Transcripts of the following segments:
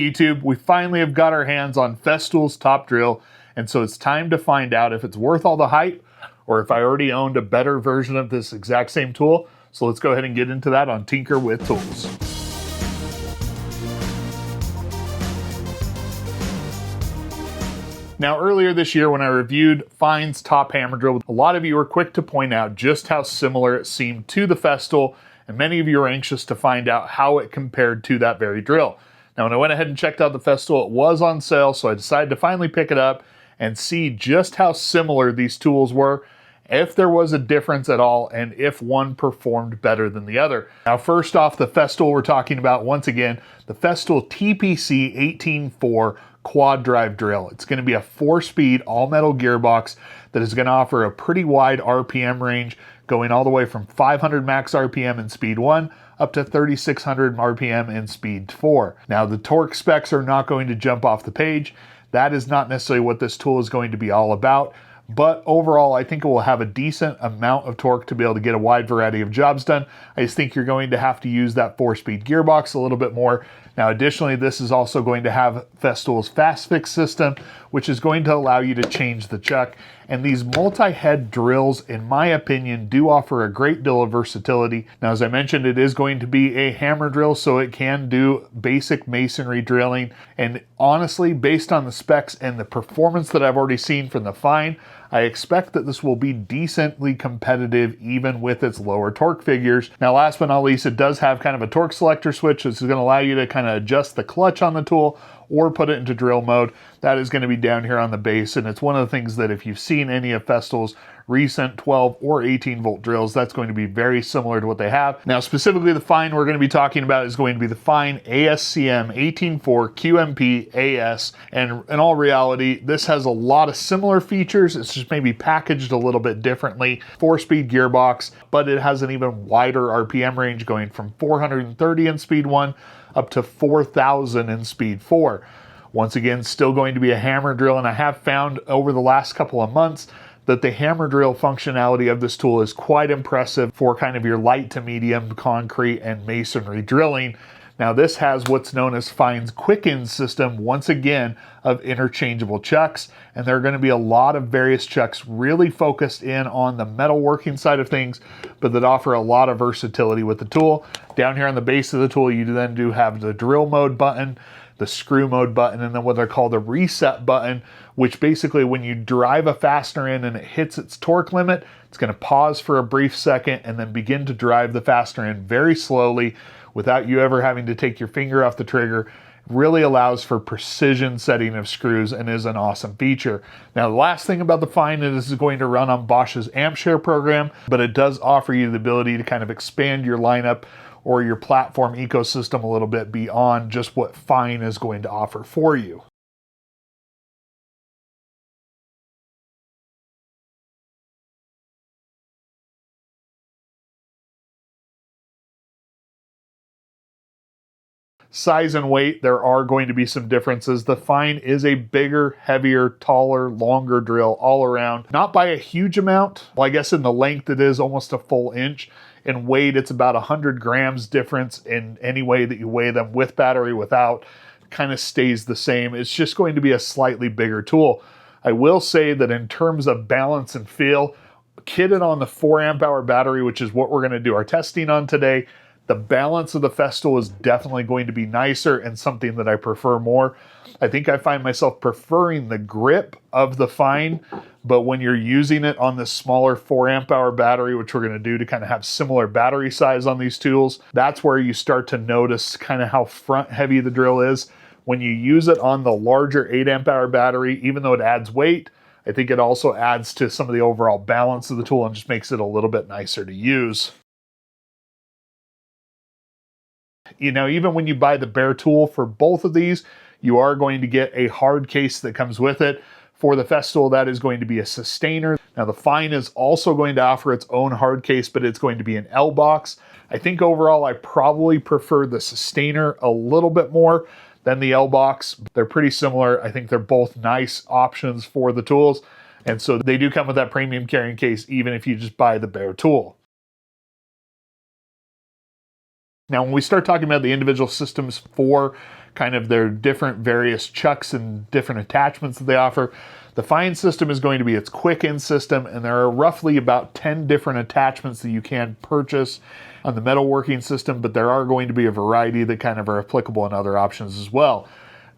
YouTube, we finally have got our hands on Festool's top drill, and so it's time to find out if it's worth all the hype or if I already owned a better version of this exact same tool. So let's go ahead and get into that on Tinker with Tools. Now, earlier this year when I reviewed Fein's top hammer drill, a lot of you were quick to point out just how similar it seemed to the Festool, and many of you are anxious to find out how it compared to that very drill. Now, when I went ahead and checked out the Festool, it was on sale, so I decided to finally pick it up and see just how similar these tools were, if there was a difference at all, and if one performed better than the other. Now, first off, the Festool we're talking about, once again, the Festool TPC 18.4 Quadrive drill. It's going to be a 4-speed all-metal gearbox that is going to offer a pretty wide RPM range, going all the way from 500 max RPM in speed 1 up to 3600 RPM in speed 4. Now, the torque specs are not going to jump off the page. That is not necessarily what this tool is going to be all about, but overall, I think it will have a decent amount of torque to be able to get a wide variety of jobs done. I just think you're going to have to use that 4-speed gearbox a little bit more. Now, additionally, this is also going to have Festool's fast fix system, which is going to allow you to change the chuck. And these multi-head drills, in my opinion, do offer a great deal of versatility. Now, as I mentioned, it is going to be a hammer drill, so it can do basic masonry drilling. And honestly, based on the specs and the performance that I've already seen from the Fein, I expect that this will be decently competitive even with its lower torque figures. Now, last but not least, it does have kind of a torque selector switch. This is going to allow you to kind of adjust the clutch on the tool or put it into drill mode. That is going to be down here on the base, and it's one of the things that if you've seen any of Festool's recent 12 or 18 volt drills, that's going to be very similar to what they have. Now, specifically the Fein we're going to be talking about is going to be the Fein ASCM 18.4 QMP AS, and in all reality, this has a lot of similar features. It's just maybe packaged a little bit differently. 4-speed gearbox, but it has an even wider RPM range, going from 430 in speed 1 up to 4,000 in speed 4. Once again, still going to be a hammer drill, and I have found over the last couple of months that the hammer drill functionality of this tool is quite impressive for kind of your light to medium concrete and masonry drilling. Now, this has what's known as Fein's quicken system, once again, of interchangeable chucks, and there are going to be a lot of various chucks really focused in on the metalworking side of things, but that offer a lot of versatility with the tool. Down here on the base of the tool, you then do have the drill mode button, the screw mode button, and then what they're called the reset button, which basically when you drive a fastener in and it hits its torque limit, it's going to pause for a brief second and then begin to drive the fastener in very slowly without you ever having to take your finger off the trigger. Really allows for precision setting of screws and is an awesome feature. Now, the last thing about the Fein is this is going to run on Bosch's AMPShare program, but it does offer you the ability to kind of expand your lineup or your platform ecosystem a little bit beyond just what Fein is going to offer for you. Size and weight, there are going to be some differences. The Fein is a bigger, heavier, taller, longer drill all around. Not by a huge amount. Well, I guess in the length it is almost a full inch. In weight, it's about 100 grams difference in any way that you weigh them, with battery, without. Kind of stays the same. It's just going to be a slightly bigger tool. I will say that in terms of balance and feel, kitted on the 4 amp hour battery, which is what we're going to do our testing on today, the balance of the Festool is definitely going to be nicer and something that I prefer more. I think I find myself preferring the grip of the Fein, but when you're using it on this smaller 4 amp hour battery, which we're going to do to kind of have similar battery size on these tools, that's where you start to notice kind of how front heavy the drill is. When you use it on the larger 8 amp hour battery, even though it adds weight, I think it also adds to some of the overall balance of the tool and just makes it a little bit nicer to use. You know, even when you buy the bare tool for both of these, you are going to get a hard case that comes with it. For the Festool, that is going to be a sustainer. Now, the Fein is also going to offer its own hard case, but it's going to be an L box. I think overall, I probably prefer the sustainer a little bit more than the L box. They're pretty similar. I think they're both nice options for the tools. And so they do come with that premium carrying case, even if you just buy the bare tool. Now, when we start talking about the individual systems for kind of their different various chucks and different attachments that they offer. The Fein system is going to be its quick in system, and there are roughly about 10 different attachments that you can purchase on the metalworking system, but there are going to be a variety that kind of are applicable in other options as well.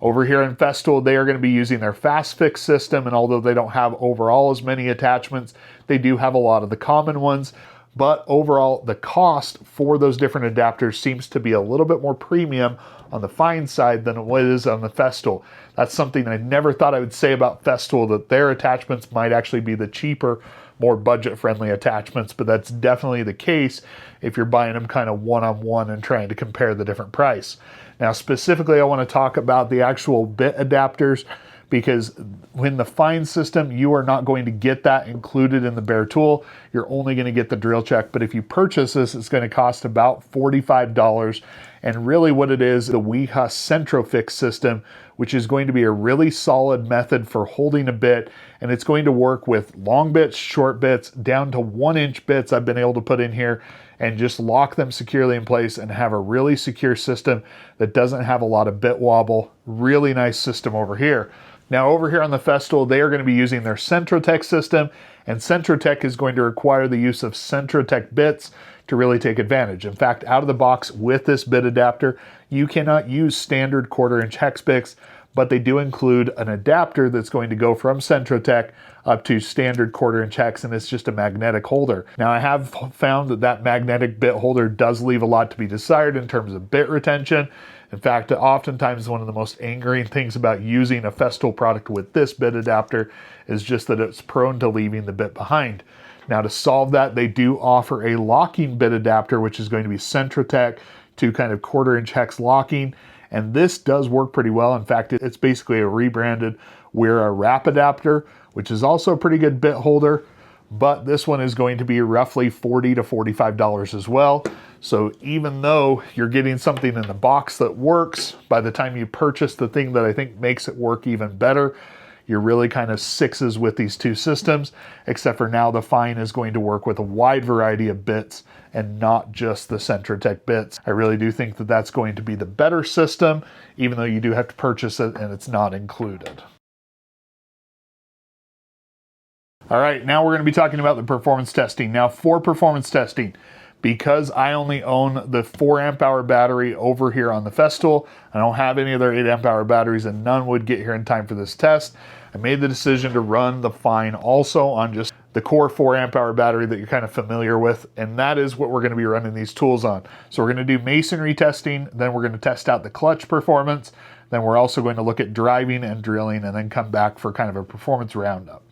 Over here in Festool, they are going to be using their fast fix system, and although they don't have overall as many attachments, they do have a lot of the common ones. But overall, the cost for those different adapters seems to be a little bit more premium on the Fein side than it is on the Festool. That's something I never thought I would say about Festool, that their attachments might actually be the cheaper, more budget-friendly attachments, but that's definitely the case if you're buying them kind of one-on-one and trying to compare the different price. Now, specifically, I want to talk about the actual bit adapters, because in the Fein system, you are not going to get that included in the bare tool. You're only going to get the drill check. But if you purchase this, it's going to cost about $45. And really what it is, the Weha Centrofix system, which is going to be a really solid method for holding a bit. And it's going to work with long bits, short bits, down to 1-inch bits I've been able to put in here, and just lock them securely in place and have a really secure system that doesn't have a lot of bit wobble. Really nice system over here. Now over here on the Festool, they are going to be using their Centrotech system, and Centrotech is going to require the use of Centrotech bits to really take advantage. In fact, out of the box with this bit adapter, you cannot use standard 1/4-inch hex bits, but they do include an adapter that's going to go from Centrotech up to standard 1/4-inch hex, and it's just a magnetic holder. Now, I have found that that magnetic bit holder does leave a lot to be desired in terms of bit retention. In fact, oftentimes one of the most angering things about using a Festool product with this bit adapter is just that it's prone to leaving the bit behind. Now, to solve that, they do offer a locking bit adapter, which is going to be Centrotech to kind of 1/4-inch hex locking. And this does work pretty well. In fact, it's basically a rebranded Weha wrap adapter, which is also a pretty good bit holder. But this one is going to be roughly $40 to $45 as well. So even though you're getting something in the box that works, by the time you purchase the thing that I think makes it work even better, you're really kind of sixes with these two systems, except for now the Fein is going to work with a wide variety of bits and not just the Centrotech bits. I really do think that that's going to be the better system, even though you do have to purchase it and it's not included. All right, now we're going to be talking about the performance testing. Now, for performance testing, because I only own the 4 amp hour battery over here on the Festool, I don't have any other 8 amp hour batteries, and none would get here in time for this test. I made the decision to run the Fein also on just the core 4 amp hour battery that you're kind of familiar with, and that is what we're going to be running these tools on. So we're going to do masonry testing, then we're going to test out the clutch performance, then we're also going to look at driving and drilling, and then come back for kind of a performance roundup.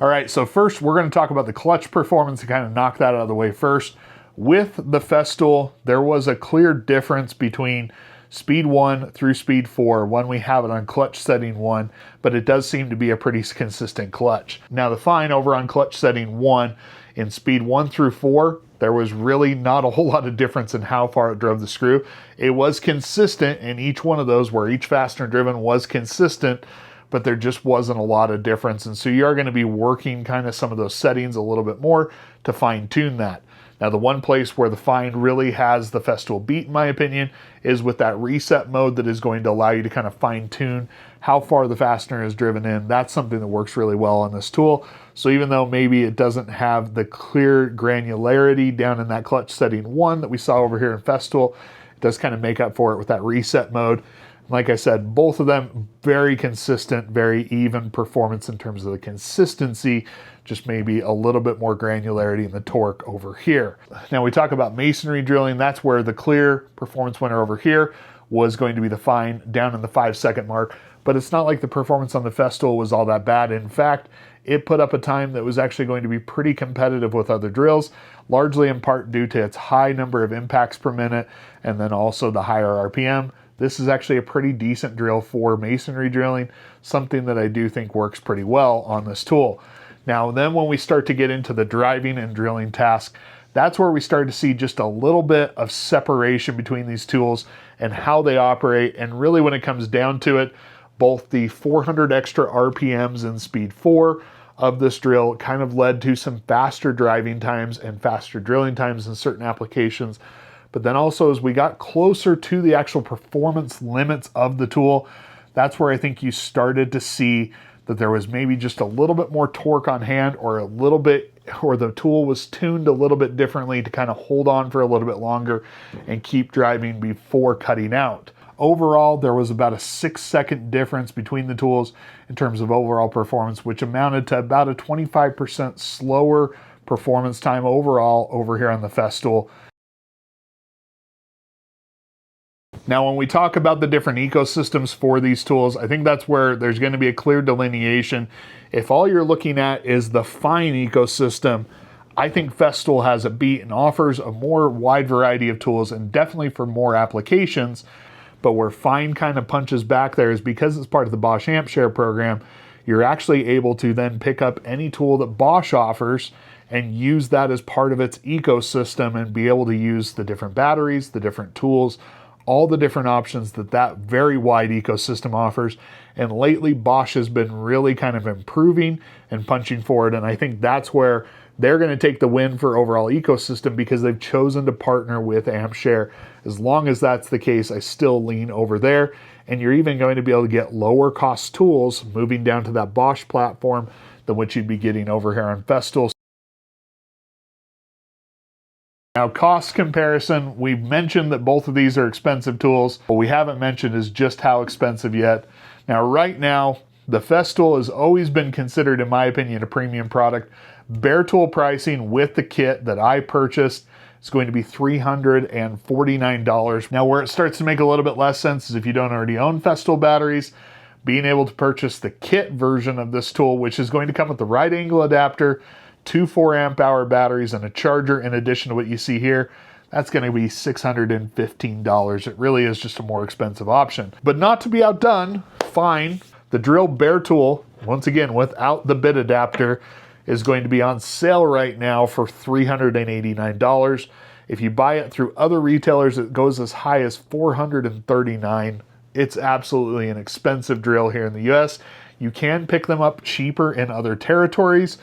All right, so first we're going to talk about the clutch performance and kind of knock that out of the way first. With the Festool, there was a clear difference between speed 1 through speed 4 when we have it on clutch setting 1, but it does seem to be a pretty consistent clutch. Now the Fein over on clutch setting 1, in speed 1 through 4, there was really not a whole lot of difference in how far it drove the screw. It was consistent in each one of those where each fastener driven was consistent, but there just wasn't a lot of difference. And so you are going to be working kind of some of those settings a little bit more to fine tune that. Now, the one place where the Fein really has the Festool beat, in my opinion, is with that reset mode that is going to allow you to kind of fine tune how far the fastener is driven in. That's something that works really well on this tool. So even though maybe it doesn't have the clear granularity down in that clutch setting 1 that we saw over here in Festool, it does kind of make up for it with that reset mode. Like I said, both of them very consistent, very even performance in terms of the consistency, just maybe a little bit more granularity in the torque over here. Now we talk about masonry drilling. That's where the clear performance winner over here was going to be the Fein down in the 5-second mark, but it's not like the performance on the Festool was all that bad. In fact, it put up a time that was actually going to be pretty competitive with other drills, largely in part due to its high number of impacts per minute and then also the higher RPM. This is actually a pretty decent drill for masonry drilling, something that I do think works pretty well on this tool. Now then when we start to get into the driving and drilling task, that's where we start to see just a little bit of separation between these tools and how they operate. And really when it comes down to it, both the 400 extra RPMs in speed 4 of this drill kind of led to some faster driving times and faster drilling times in certain applications. But then also as we got closer to the actual performance limits of the tool, that's where I think you started to see that there was maybe just a little bit more torque on hand, or the tool was tuned a little bit differently to kind of hold on for a little bit longer and keep driving before cutting out. Overall, there was about a 6-second difference between the tools in terms of overall performance, which amounted to about a 25% slower performance time overall over here on the Festool. Now, when we talk about the different ecosystems for these tools, I think that's where there's going to be a clear delineation. If all you're looking at is the Fein ecosystem, I think Festool has a beat and offers a more wide variety of tools and definitely for more applications. But where Fein kind of punches back there is because it's part of the Bosch AMPShare program, you're actually able to then pick up any tool that Bosch offers and use that as part of its ecosystem and be able to use the different batteries, the different tools, all the different options that that very wide ecosystem offers. And lately Bosch has been really kind of improving and punching forward. And I think that's where they're going to take the win for overall ecosystem because they've chosen to partner with AMPShare. As long as that's the case, I still lean over there. And you're even going to be able to get lower cost tools moving down to that Bosch platform than what you'd be getting over here on Festool. Now, cost comparison, we've mentioned that both of these are expensive tools. What we haven't mentioned is just how expensive yet. Now, right now, the Festool has always been considered, in my opinion, a premium product. Bare tool pricing with the kit that I purchased is going to be $349. Now, where it starts to make a little bit less sense is if you don't already own Festool batteries, being able to purchase the kit version of this tool, which is going to come with the right angle adapter, 2 4-amp-hour batteries, and a charger in addition to what you see here, that's going to be $615. It really is just a more expensive option. But not to be outdone, Fein, the drill bare tool, once again without the bit adapter, is going to be on sale right now for $389. If you buy it through other retailers, it goes as high as $439. It's absolutely an expensive drill here in the US. You can pick them up cheaper in other territories,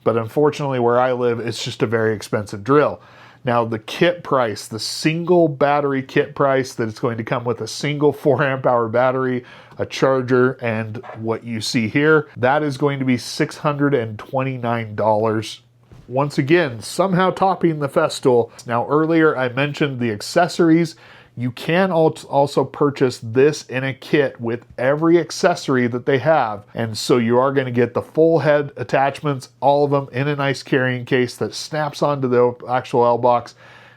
but unfortunately where I live, it's just a very expensive drill. Now the kit price, the single battery kit price that it's going to come with a single 4-amp-hour battery, a charger, and what you see here, that is going to be $629. Once again, somehow topping the Festool. Now earlier I mentioned the accessories. You can also purchase this in a kit with every accessory that they have. And so you are going to get the full head attachments, all of them in a nice carrying case that snaps onto the actual L-box.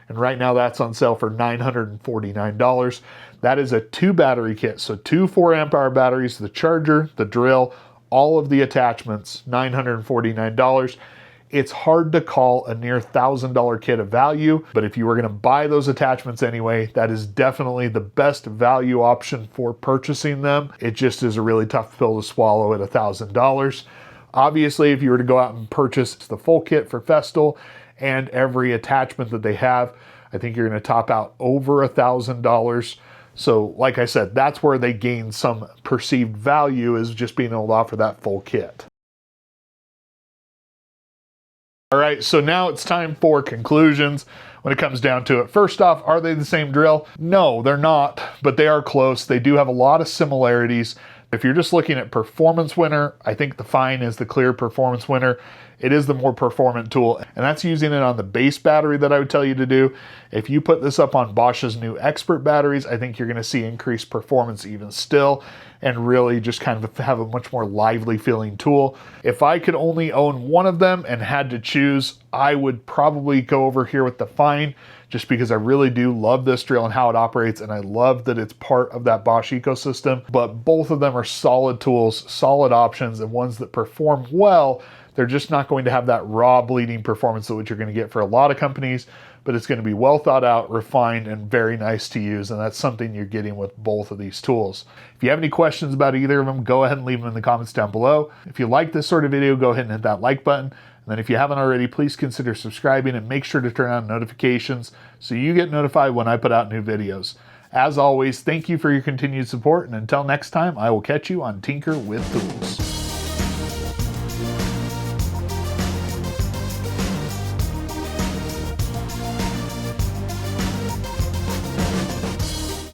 And right now that's on sale for $949. That is a 2 battery kit. So 2 4-amp-hour batteries, the charger, the drill, all of the attachments, $949. It's hard to call a near $1,000 kit a value, but if you were gonna buy those attachments anyway, that is definitely the best value option for purchasing them. It just is a really tough pill to swallow at $1,000. Obviously, if you were to go out and purchase the full kit for Festool and every attachment that they have, I think you're gonna top out over $1,000. So like I said, that's where they gain some perceived value, is just being able to offer that full kit. All right, so now it's time for conclusions when it comes down to it. First off, are they the same drill? No, they're not, but they are close. They do have a lot of similarities. If you're just looking at performance winner, I think the Fein is the clear performance winner. It is the more performant tool, and that's using it on the base battery that I would tell you to do. If you put this up on Bosch's new expert batteries, I think you're gonna see increased performance even still, and really just kind of have a much more lively feeling tool. If I could only own one of them and had to choose, I would probably go over here with the Fein, just because I really do love this drill and how it operates, and I love that it's part of that Bosch ecosystem. But both of them are solid tools, solid options, and ones that perform well. They're just not going to have that raw bleeding performance that you're going to get for a lot of companies, but it's going to be well thought out, refined, and very nice to use, and that's something you're getting with both of these tools. If you have any questions about either of them, go ahead and leave them in the comments down below. If you like this sort of video, go ahead and hit that like button. And then if you haven't already, please consider subscribing and make sure to turn on notifications so you get notified when I put out new videos. As always, thank you for your continued support, and until next time, I will catch you on Tinker with Tools.